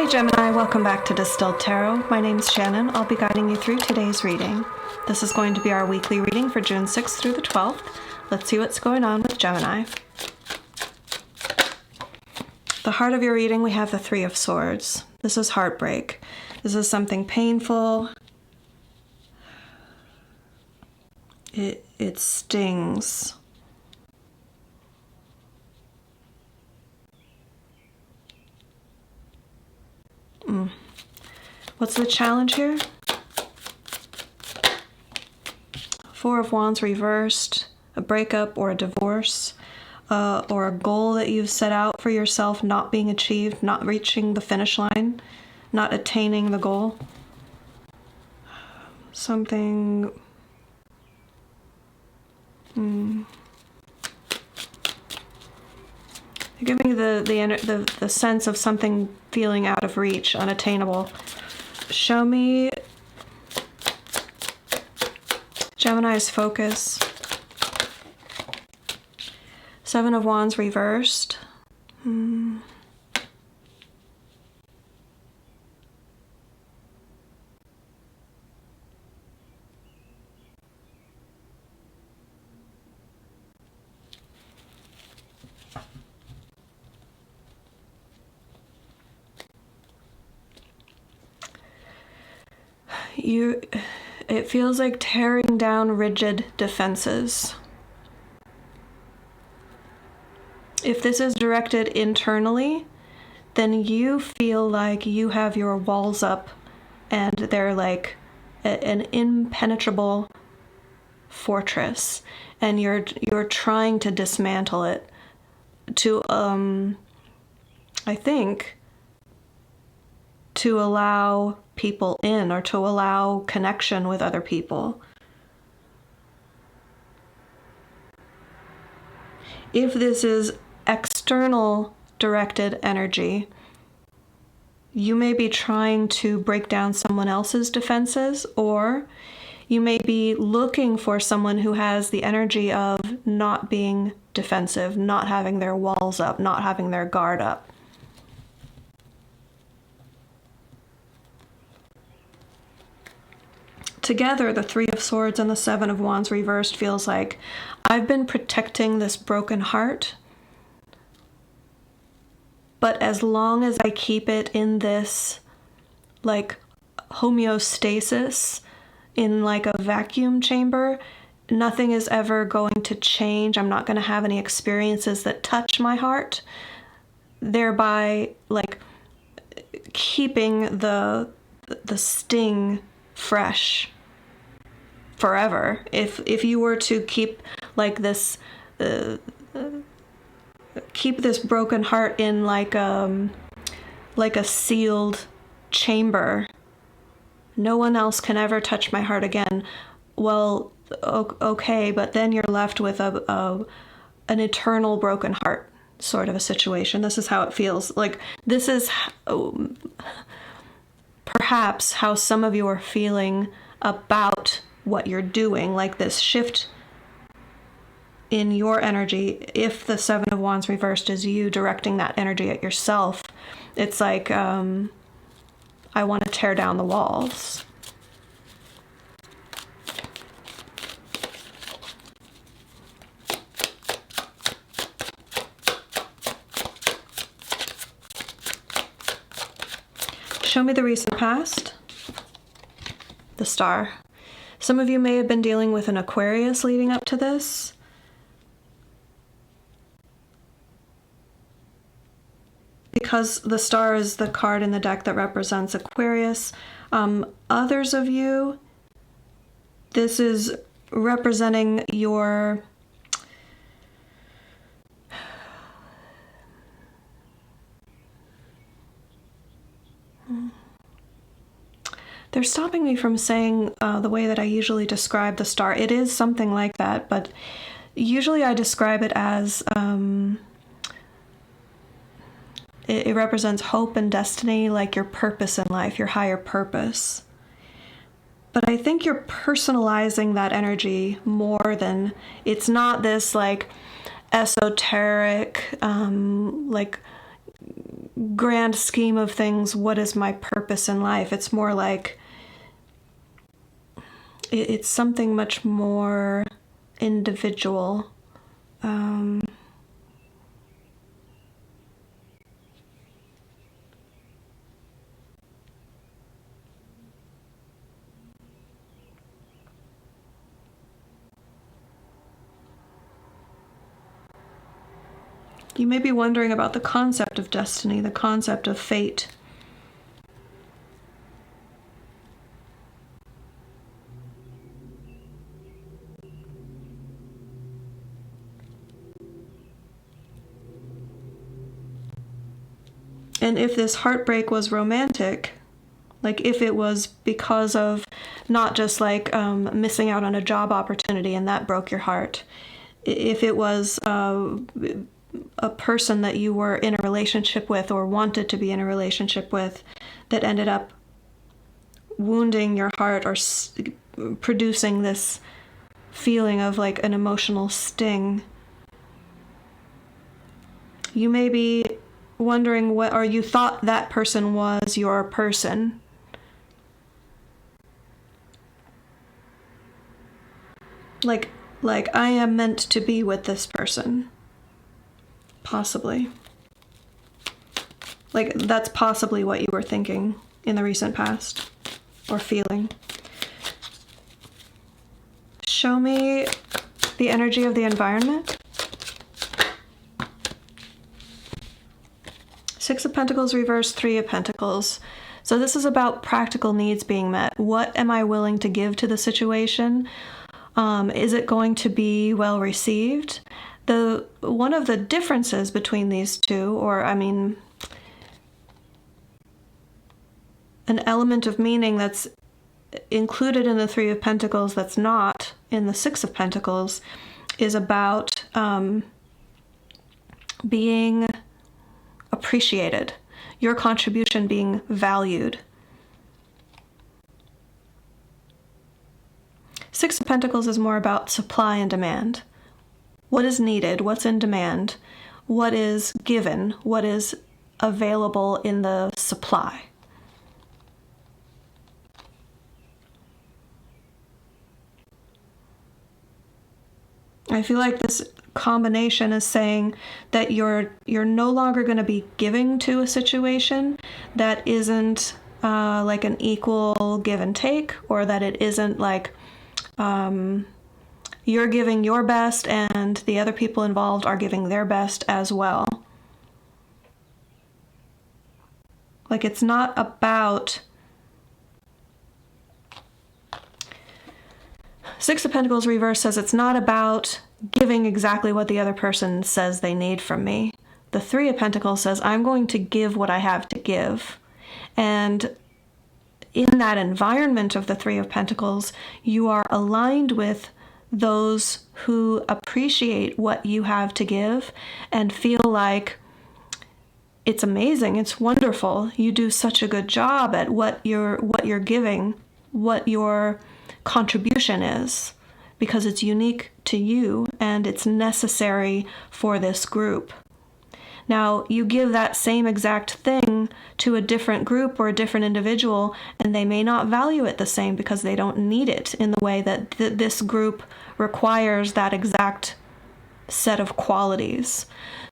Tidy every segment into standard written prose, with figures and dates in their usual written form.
Hey Gemini, welcome back to Distilled Tarot. My name's Shannon. I'll be guiding you through today's reading. This is going to be our weekly reading for June 6th through the 12th. Let's see what's going on with Gemini. The heart of your reading, we have the Three of Swords. This is heartbreak. This is something painful. It stings. What's the challenge here? Four of Wands reversed, a breakup or a divorce, or a goal that you've set out for yourself not being achieved, not reaching the finish line, not attaining the goal. Something... You're giving the sense of something feeling out of reach, unattainable. Show me Gemini's focus. Seven of Wands reversed. It feels like tearing down rigid defenses. If this is directed internally, then you feel like you have your walls up and they're like an impenetrable fortress, and you're trying to dismantle it to I think to allow people in, or to allow connection with other people. If this is external directed energy, you may be trying to break down someone else's defenses, or you may be looking for someone who has the energy of not being defensive, not having their walls up, not having their guard up. Together, the Three of Swords and the Seven of Wands reversed feels like I've been protecting this broken heart, but as long as I keep it in this like homeostasis, in like a vacuum chamber, nothing is ever going to change. I'm not going to have any experiences that touch my heart, thereby like keeping the sting fresh forever. If you were to keep like this keep this broken heart in like a sealed chamber, no one else can ever touch my heart again. Well, okay, but then you're left with an eternal broken heart sort of a situation. This is how it feels. Like, this is perhaps how some of you are feeling about what you're doing, like this shift in your energy. If the Seven of Wands reversed is you directing that energy at yourself, it's like, I want to tear down the walls. Show me the recent past. The Star. Some of you may have been dealing with an Aquarius leading up to this. Because the Star is the card in the deck that represents Aquarius. Others of you, this is representing your... They're stopping me from saying the way that I usually describe the Star. It is something like that, but usually I describe it as it represents hope and destiny, like your purpose in life, your higher purpose. But I think you're personalizing that energy more than, it's not this like esoteric, like grand scheme of things, what is my purpose in life? It's more like it's something much more individual. You may be wondering about the concept of destiny, the concept of fate. And if this heartbreak was romantic, like if it was because of not just like missing out on a job opportunity and that broke your heart, if it was a person that you were in a relationship with or wanted to be in a relationship with that ended up wounding your heart or producing this feeling of like an emotional sting, you may be wondering what, or you thought that person was your person. Like I am meant to be with this person. Possibly. Like, that's possibly what you were thinking in the recent past, or feeling. Show me the energy of the environment. Six of Pentacles reverse, Three of Pentacles. So this is about practical needs being met. What am I willing to give to the situation? Is it going to be well received? One of the differences between these two, or I mean, an element of meaning that's included in the Three of Pentacles that's not in the Six of Pentacles, is about being appreciated, your contribution being valued. Six of Pentacles is more about supply and demand. What is needed? What's in demand? What is given? What is available in the supply? I feel like this combination is saying that you're no longer going to be giving to a situation that isn't like an equal give and take, or that it isn't like you're giving your best and the other people involved are giving their best as well. Like, it's not about... Six of Pentacles reverse says it's not about giving exactly what the other person says they need from me. The Three of Pentacles says I'm going to give what I have to give. And in that environment of the Three of Pentacles, you are aligned with those who appreciate what you have to give and feel like it's amazing, it's wonderful, you do such a good job at what you're giving, what your contribution is, because it's unique to you and it's necessary for this group. Now, you give that same exact thing to a different group or a different individual, and they may not value it the same because they don't need it in the way that this group requires that exact set of qualities.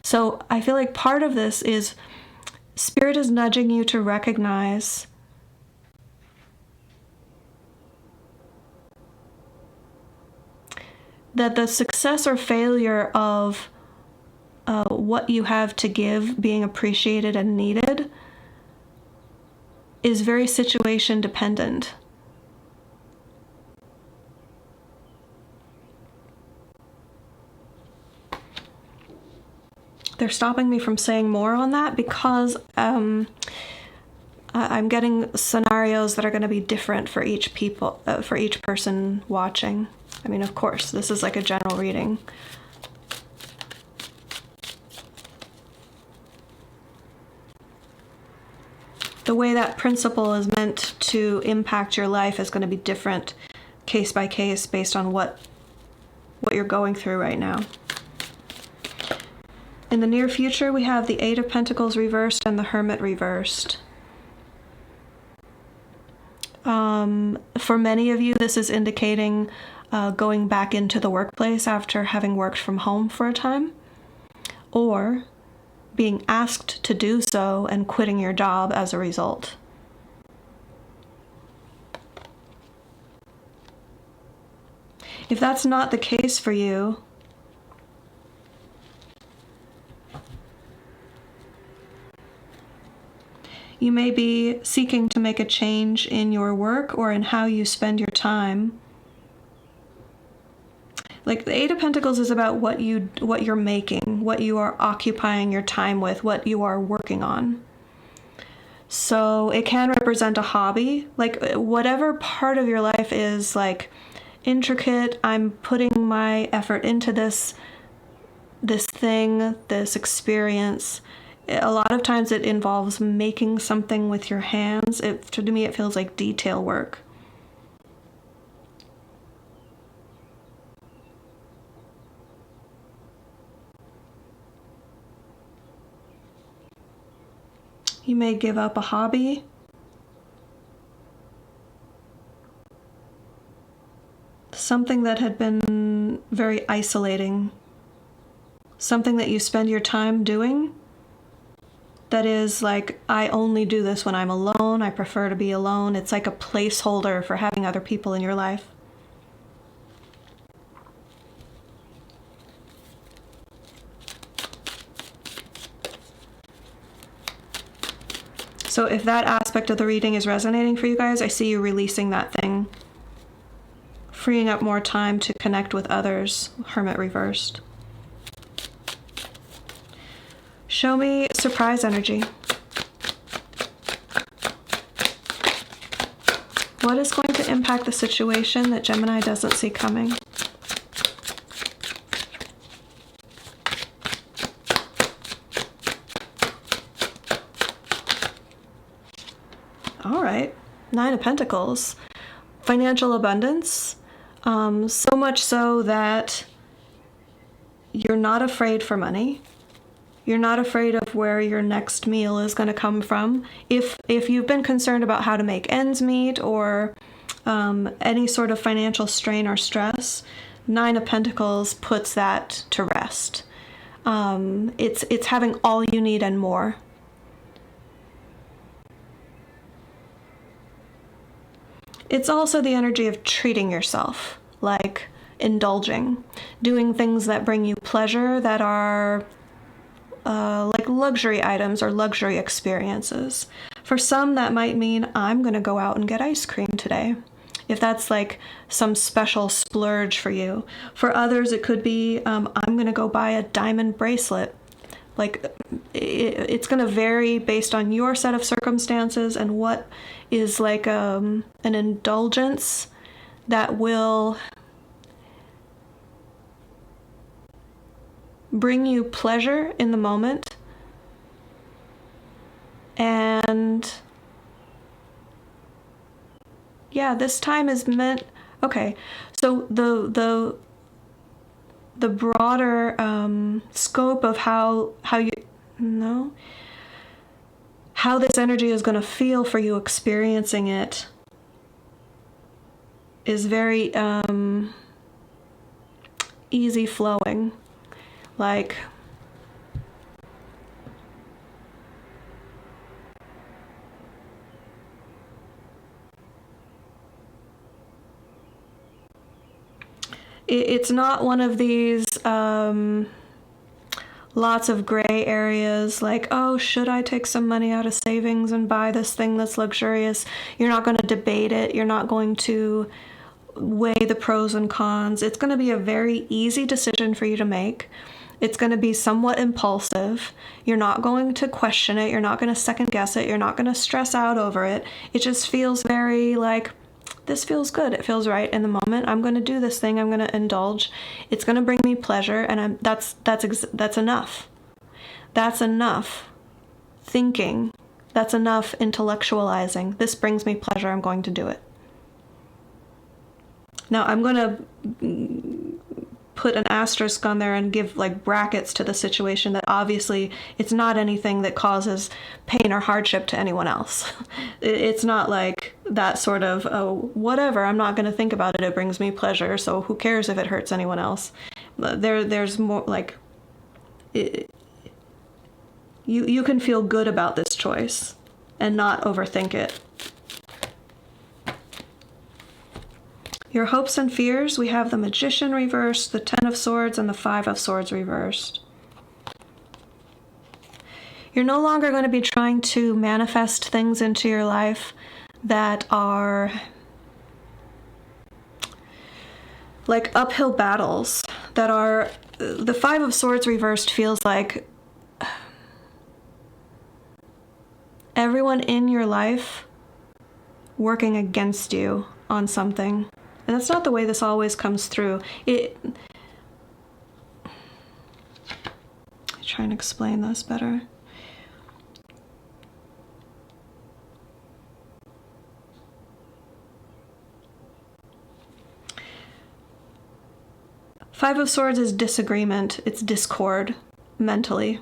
So I feel like part of this is Spirit is nudging you to recognize that the success or failure of what you have to give being appreciated and needed is very situation dependent. They're stopping me from saying more on that because I'm getting scenarios that are going to be different for each person watching. I mean, of course, this is like a general reading. The way that principle is meant to impact your life is going to be different case by case based on what you're going through right now. In the near future, we have the Eight of Pentacles reversed and the Hermit reversed. For many of you, this is indicating going back into the workplace after having worked from home for a time, or being asked to do so and quitting your job as a result. If that's not the case for you, you may be seeking to make a change in your work or in how you spend your time. Like the Eight of Pentacles is about what you're making, what you are occupying your time with, what you are working on. So it can represent a hobby, like whatever part of your life is like intricate. I'm putting my effort into this thing, this experience. A lot of times it involves making something with your hands. To me, it feels like detail work. You may give up a hobby. Something that had been very isolating. Something that you spend your time doing. That is like, I only do this when I'm alone. I prefer to be alone. It's like a placeholder for having other people in your life. So if that aspect of the reading is resonating for you guys, I see you releasing that thing. Freeing up more time to connect with others. Hermit reversed. Show me surprise energy. What is going to impact the situation that Gemini doesn't see coming? All right, Nine of Pentacles. Financial abundance. So much so that you're not afraid for money. You're not afraid of where your next meal is going to come from. If you've been concerned about how to make ends meet or any sort of financial strain or stress, Nine of Pentacles puts that to rest. It's having all you need and more. It's also the energy of treating yourself, like indulging, doing things that bring you pleasure, that are like luxury items or luxury experiences. For some, that might mean I'm going to go out and get ice cream today, if that's like some special splurge for you. For others, it could be I'm going to go buy a diamond bracelet. Like it's going to vary based on your set of circumstances and what is like an indulgence that will bring you pleasure in the moment. And yeah, this time is meant, okay, so the broader scope of how this energy is going to feel for you experiencing it is very easy flowing. Like it's not one of these lots of gray areas like, oh, should I take some money out of savings and buy this thing that's luxurious? You're not going to debate it. You're not going to weigh the pros and cons. It's going to be a very easy decision for you to make. It's going to be somewhat impulsive. You're not going to question it. You're not going to second guess it. You're not going to stress out over it. It just feels very like, this feels good. It feels right in the moment. I'm going to do this thing. I'm going to indulge. It's going to bring me pleasure, and that's enough. That's enough thinking. That's enough intellectualizing. This brings me pleasure. I'm going to do it. Now I'm going to put an asterisk on there and give like brackets to the situation that obviously it's not anything that causes pain or hardship to anyone else. It's not like that sort of, oh, whatever, I'm not going to think about it. It brings me pleasure, so who cares if it hurts anyone else? There's more like, you can feel good about this choice and not overthink it. Your hopes and fears, we have the Magician reversed, the Ten of Swords, and the Five of Swords reversed. You're no longer going to be trying to manifest things into your life that are like uphill battles, that are, the Five of Swords reversed feels like everyone in your life working against you on something. And that's not the way this always comes through. I'm trying to explain this better. Five of Swords is disagreement. It's discord mentally.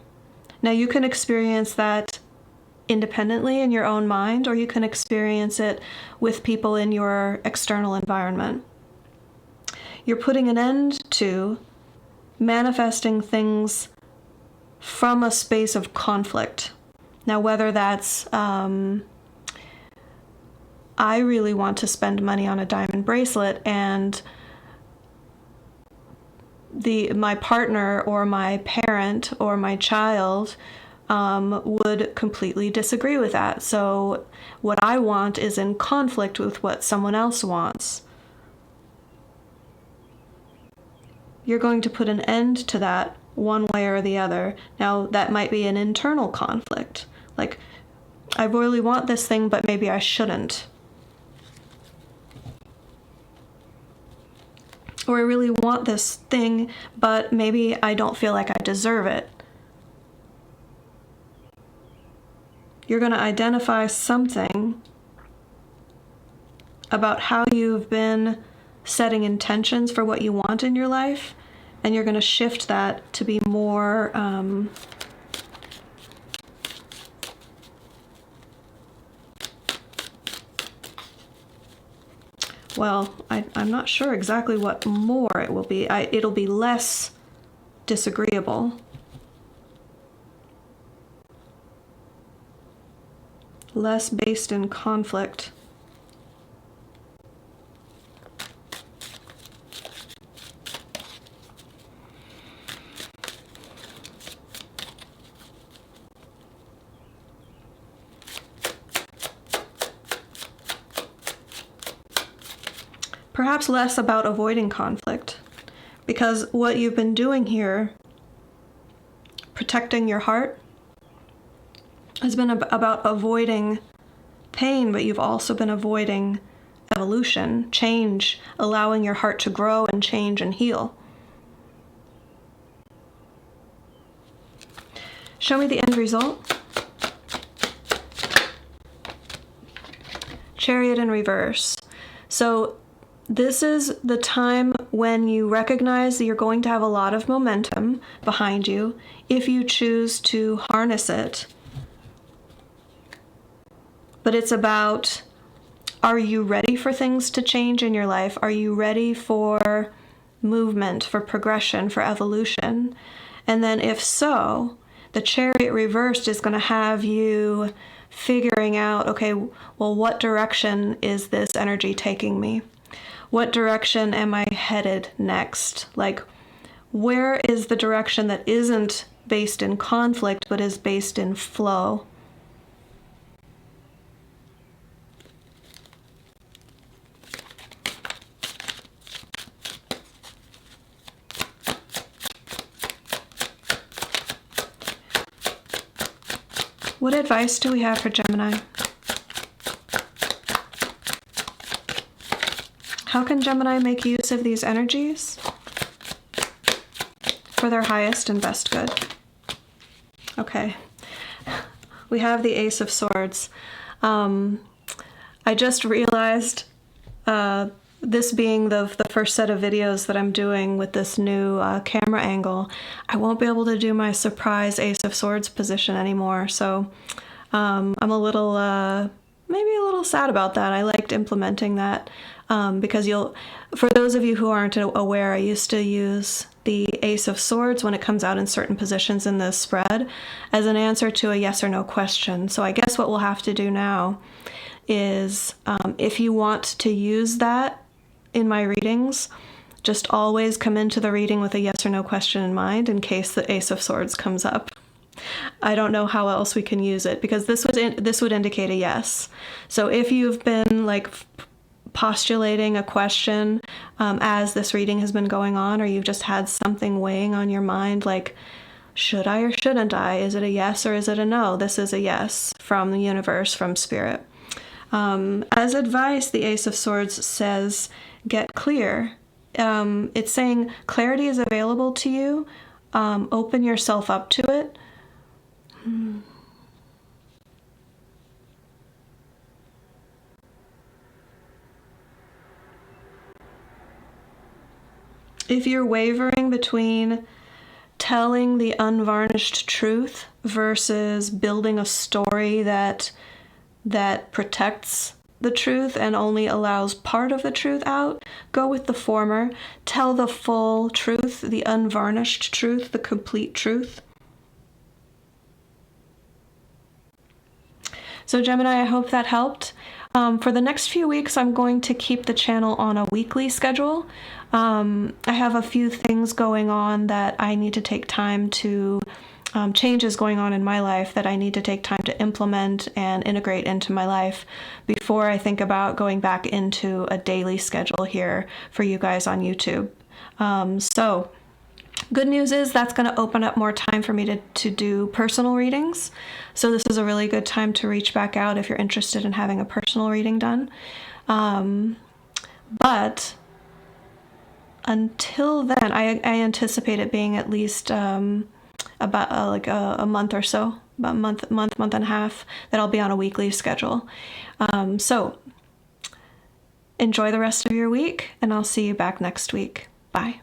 Now you can experience that independently in your own mind, or you can experience it with people in your external environment. You're putting an end to manifesting things from a space of conflict. Now, whether that's, I really want to spend money on a diamond bracelet, and my partner or my parent or my child would completely disagree with that. So what I want is in conflict with what someone else wants. You're going to put an end to that one way or the other. Now, that might be an internal conflict. Like, I really want this thing, but maybe I shouldn't. Or I really want this thing, but maybe I don't feel like I deserve it. You're going to identify something about how you've been setting intentions for what you want in your life, and you're going to shift that to be more well, I'm not sure exactly what more it will be. It'll be less disagreeable. Less based in conflict. Perhaps less about avoiding conflict, because what you've been doing here, protecting your heart, has been about avoiding pain, but you've also been avoiding evolution, change, allowing your heart to grow and change and heal. Show me the end result. Chariot in reverse. So this is the time when you recognize that you're going to have a lot of momentum behind you if you choose to harness it. But it's about, are you ready for things to change in your life? Are you ready for movement, for progression, for evolution? And then if so, the Chariot reversed is going to have you figuring out, okay, well, what direction is this energy taking me? What direction am I headed next? Like, where is the direction that isn't based in conflict, but is based in flow? What advice do we have for Gemini? How can Gemini make use of these energies for their highest and best good? Okay, we have the Ace of Swords. I just realized this being the first set of videos that I'm doing with this new camera angle, I won't be able to do my surprise Ace of Swords position anymore. So I'm a little, maybe a little sad about that. I liked implementing that because for those of you who aren't aware, I used to use the Ace of Swords when it comes out in certain positions in the spread as an answer to a yes or no question. So I guess what we'll have to do now is if you want to use that in my readings, just always come into the reading with a yes or no question in mind in case the Ace of Swords comes up. I don't know how else we can use it because this would indicate a yes. So if you've been like postulating a question as this reading has been going on, or you've just had something weighing on your mind like, should I or shouldn't I? Is it a yes or is it a no? This is a yes from the universe, from spirit. As advice, the Ace of Swords says, get clear. It's saying clarity is available to you. Open yourself up to it. If you're wavering between telling the unvarnished truth versus building a story that protects the truth and only allows part of the truth out, go with the former. Tell the full truth, the unvarnished truth, the complete truth. So Gemini, I hope that helped. For the next few weeks, I'm going to keep the channel on a weekly schedule. I have a few things going on that I need to take time to, changes going on in my life that I need to take time to implement and integrate into my life before I think about going back into a daily schedule here for you guys on YouTube. So good news is that's going to open up more time for me to do personal readings. So this is a really good time to reach back out if you're interested in having a personal reading done. But until then, I anticipate it being at least about like a month or so, about month and a half, that I'll be on a weekly schedule. So enjoy the rest of your week, and I'll see you back next week. Bye.